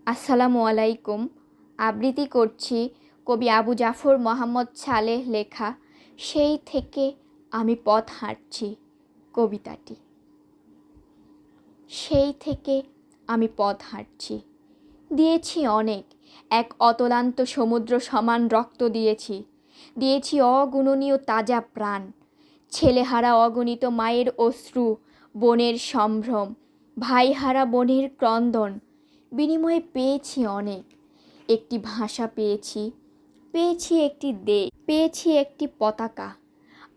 আসসালামু আলাইকুম। আবৃত্তি করছি কবি আবু জাফর মোহাম্মদ সালেহ লেখা সেই থেকে আমি পথ হাঁটছি কবিতাটি। সেই থেকে আমি পথ হাঁটছি, দিয়েছি অনেক, এক অতলান্ত সমুদ্র সমান রক্ত দিয়েছি, দিয়েছি অগুণনীয় তাজা প্রাণ, ছেলেহারা অগণিত মায়ের অশ্রু, বোনের সম্ভ্রম, ভাইহারা বোনের ক্রন্দন। বিনিময়ে পেয়েছি অনেক, একটি ভাষা পেয়েছি, পেয়েছি একটি দেশ, পেয়েছি একটি পতাকা,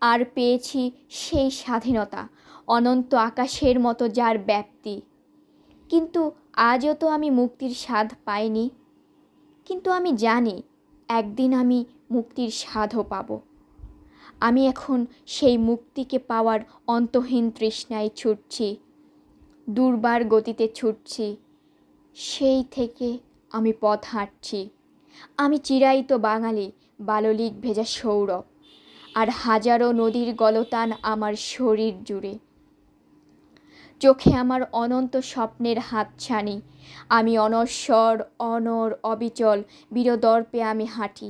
আর পেয়েছি সেই স্বাধীনতা অনন্ত আকাশের মতো যার ব্যাপ্তি। কিন্তু আজও তো আমি মুক্তির স্বাদ পাইনি, কিন্তু আমি জানি একদিন আমি মুক্তির স্বাদও পাব। আমি এখন সেই মুক্তিকে পাওয়ার অন্তহীন তৃষ্ণায় ছুটছি, দুর্বার গতিতে ছুটছি। সেই থেকে আমি পথ হাঁটছি। আমি চিরায়ত বাঙালি, বাললিক ভেজা সৌরভ, আর হাজারো নদীর গলতান আমার শরীর জুড়ে। চোখে আমার অনন্ত স্বপ্নের হাতছানি, আমি অনশ্বর, অনর, অবিচল, বীরদর্পে আমি হাঁটি।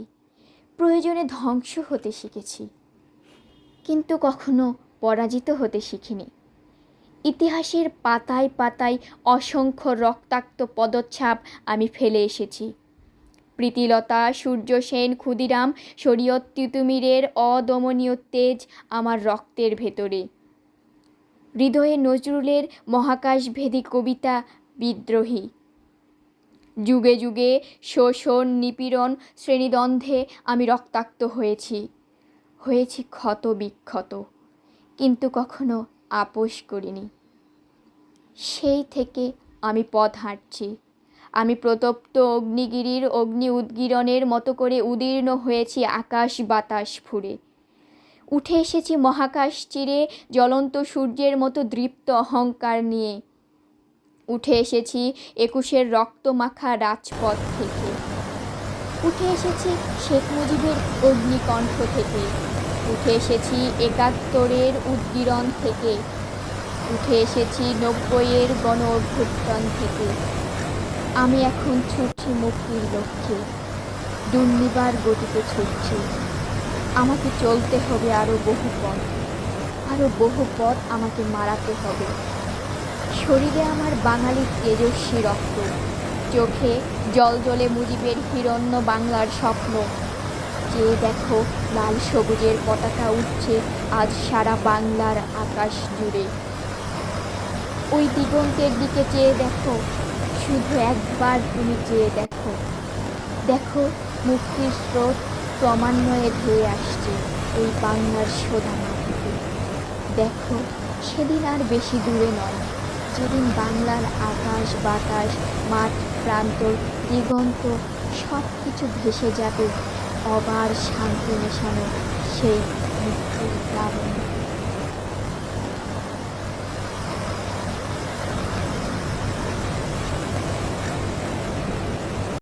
প্রয়োজনে ধ্বংস হতে শিখেছি, কিন্তু কখনো পরাজিত হতে শিখিনি। ইতিহাসের পাতায় পাতায় অসংখ্য রক্তাক্ত পদচ্ছাপ আমি ফেলে এসেছি। প্রীতিলতা, সূর্যসেন, ক্ষুদিরাম, শরীয়ত তিতুমীরের অদমনীয় তেজ আমার রক্তের ভেতরে। হৃদয়ে নজরুলের মহাকাশভেদী কবিতা বিদ্রোহী। যুগে যুগে শোষণ, নিপীড়ন, শ্রেণীদ্বন্দ্বে আমি রক্তাক্ত হয়েছি, হয়েছি ক্ষত বিক্ষত, কিন্তু কখনো আপোস করিনি। সেই থেকে আমি পথ হাঁটছি। আমি প্রতপ্ত অগ্নিগিরির অগ্নি উদ্গীরণের মতো করে উদীর্ণ হয়েছি আকাশ বাতাস ফুঁড়ে। উঠে এসেছি মহাকাশ চিরে জ্বলন্ত সূর্যের মতো দৃপ্ত অহংকার নিয়ে। উঠে এসেছি ২১-এর রক্তমাখা রাজপথ থেকে। উঠে এসেছি শেখ মুজিবের অগ্নিকণ্ঠ থেকে। উঠে এসেছি ৭১-এর উদ্গীরণ থেকে। উঠে এসেছি ৯০-এর গণ অভ্যুত্থান থেকে। আমি এখন ছুটছি মুক্তির লক্ষ্যে, দুর্নিবার গতিতে ছুটছি। আমাকে চলতে হবে আরও বহু পথ, আরও বহু পথ আমাকে মারাতে হবে। শরীরে আমার বাঙালির তেজস্বী রক্ত, চোখে জলজলে মুজিবের হিরণ্য বাংলার স্বপ্ন। চেয়ে দেখো, লাল সবুজের পতাকা উঠছে আজ সারা বাংলার আকাশ জুড়ে। ওই দিগন্তের দিকে চেয়ে দেখো, শুধু একবার তুমি চেয়ে দেখো। দেখো, মুক্তির স্রোত ক্রমান্বয়ে ধেয়ে আসছে এই বাংলার সোদা মাটিতে। দেখো, সেদিন আর বেশি দূরে নয়, যেদিন বাংলার আকাশ বাতাস, মাঠ প্রান্তর, দিগন্ত সব কিছু ভেসে যাবে অবার শান্তি মেশানো সেই মুক্তির প্লাবনে।